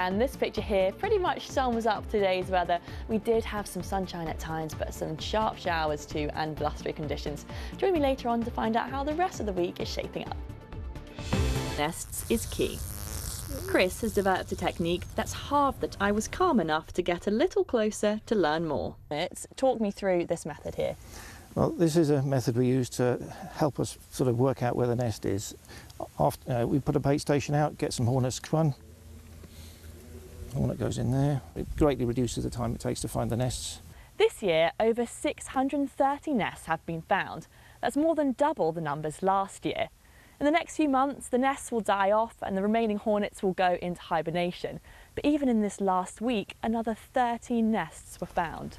And this picture here pretty much sums up today's weather. We did have some sunshine at times, but some sharp showers too and blustery conditions. Join me later on to find out how the rest of the week is shaping up. Nests is key. Chris has developed a technique that's halved that I was calm enough to get a little closer to learn more. Talk me through this method here. Well, this is a method we use to help us sort of work out where the nest is. After, we put a bait station out, get some hornets spun. Hornet goes in there. It greatly reduces the time it takes to find the nests. This year, over 630 nests have been found. That's more than double the numbers last year. In the next few months, the nests will die off and the remaining hornets will go into hibernation. But even in this last week, another 13 nests were found.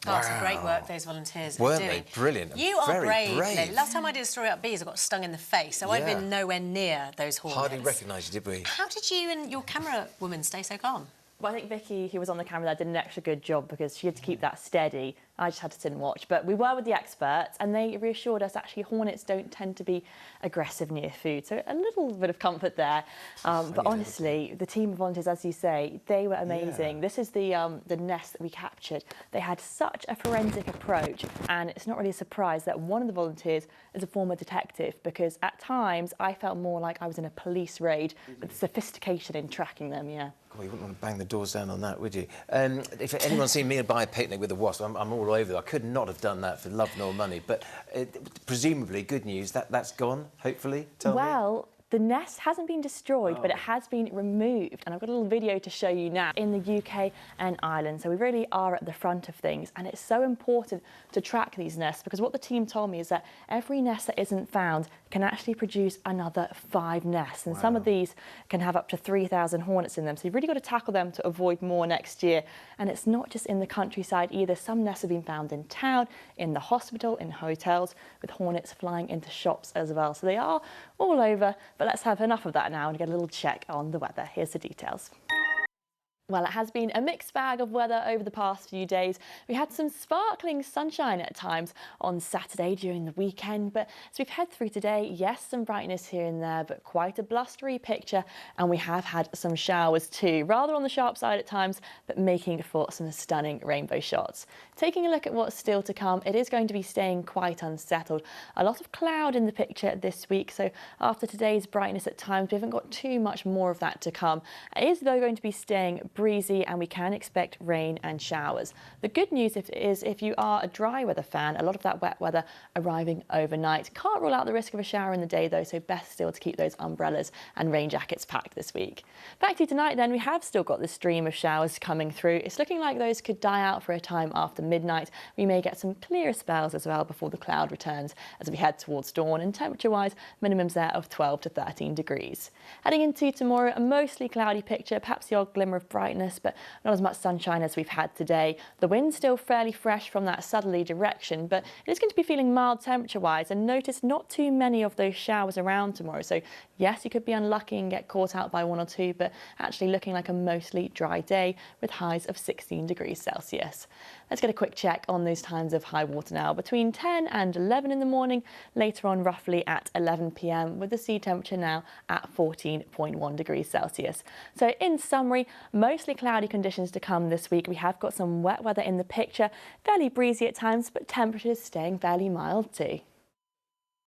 Oh, it's great work those volunteers are Weren't doing. they? Brilliant. You are Very brave. brave. Last time I did a story about bees, I got stung in the face. So I've been nowhere near those hornets. Hardly recognised you, did we? How did you and your camera woman stay so calm? Well, I think Vicky, who was on the camera there, did an extra good job because she had to keep that steady. I just had to sit and watch. But we were with the experts and they reassured us actually hornets don't tend to be aggressive near food. So a little bit of comfort there. But honestly, the team of volunteers, as you say, they were amazing. This is the nest that we captured. They had such a forensic approach, and it's not really a surprise that one of the volunteers is a former detective, because at times I felt more like I was in a police raid with the sophistication in tracking them, God, you wouldn't want to bang the doors down on that, would you? If anyone's seen me buy a picnic with a wasp, I'm all over it. I could not have done that for love nor money. But presumably, good news, that's gone, hopefully, tell me. The nest hasn't been destroyed, but it has been removed. And I've got a little video to show you now in the UK and Ireland. So we really are at the front of things. And it's so important to track these nests, because what the team told me is that every nest that isn't found can actually produce another 5 nests. And some of these can have up to 3,000 hornets in them. So you've really got to tackle them to avoid more next year. And it's not just in the countryside either. Some nests have been found in town, in the hospital, in hotels, with hornets flying into shops as well. So they are all over. But let's have enough of that now and get a little check on the weather. Here's the details. Well, it has been a mixed bag of weather over the past few days. We had some sparkling sunshine at times on Saturday during the weekend, but as we've head through today, yes, some brightness here and there, but quite a blustery picture, and we have had some showers too, rather on the sharp side at times, but making for some stunning rainbow shots. Taking a look at what's still to come, it is going to be staying quite unsettled. A lot of cloud in the picture this week, so after today's brightness at times, we haven't got too much more of that to come. It is though going to be staying breezy, and we can expect rain and showers. The good news is if you are a dry weather fan, a lot of that wet weather arriving overnight. Can't rule out the risk of a shower in the day though, so best still to keep those umbrellas and rain jackets packed this week. Back to tonight then, we have still got this stream of showers coming through. It's looking like those could die out for a time after midnight. We may get some clearer spells as well before the cloud returns as we head towards dawn, and temperature-wise, minimums there of 12 to 13 degrees. Heading into tomorrow, a mostly cloudy picture, perhaps the odd glimmer of brightness, but not as much sunshine as we've had today. The wind's still fairly fresh from that southerly direction, but it is going to be feeling mild temperature-wise, and notice not too many of those showers around tomorrow. So yes, you could be unlucky and get caught out by 1 or 2, but actually looking like a mostly dry day with highs of 16 degrees Celsius. Let's get a quick check on those times of high water now. Between 10 and 11 in the morning, later on roughly at 11 p.m, with the sea temperature now at 14.1 degrees Celsius. So in summary, mostly cloudy conditions to come this week. We have got some wet weather in the picture, fairly breezy at times, but temperatures staying fairly mild too.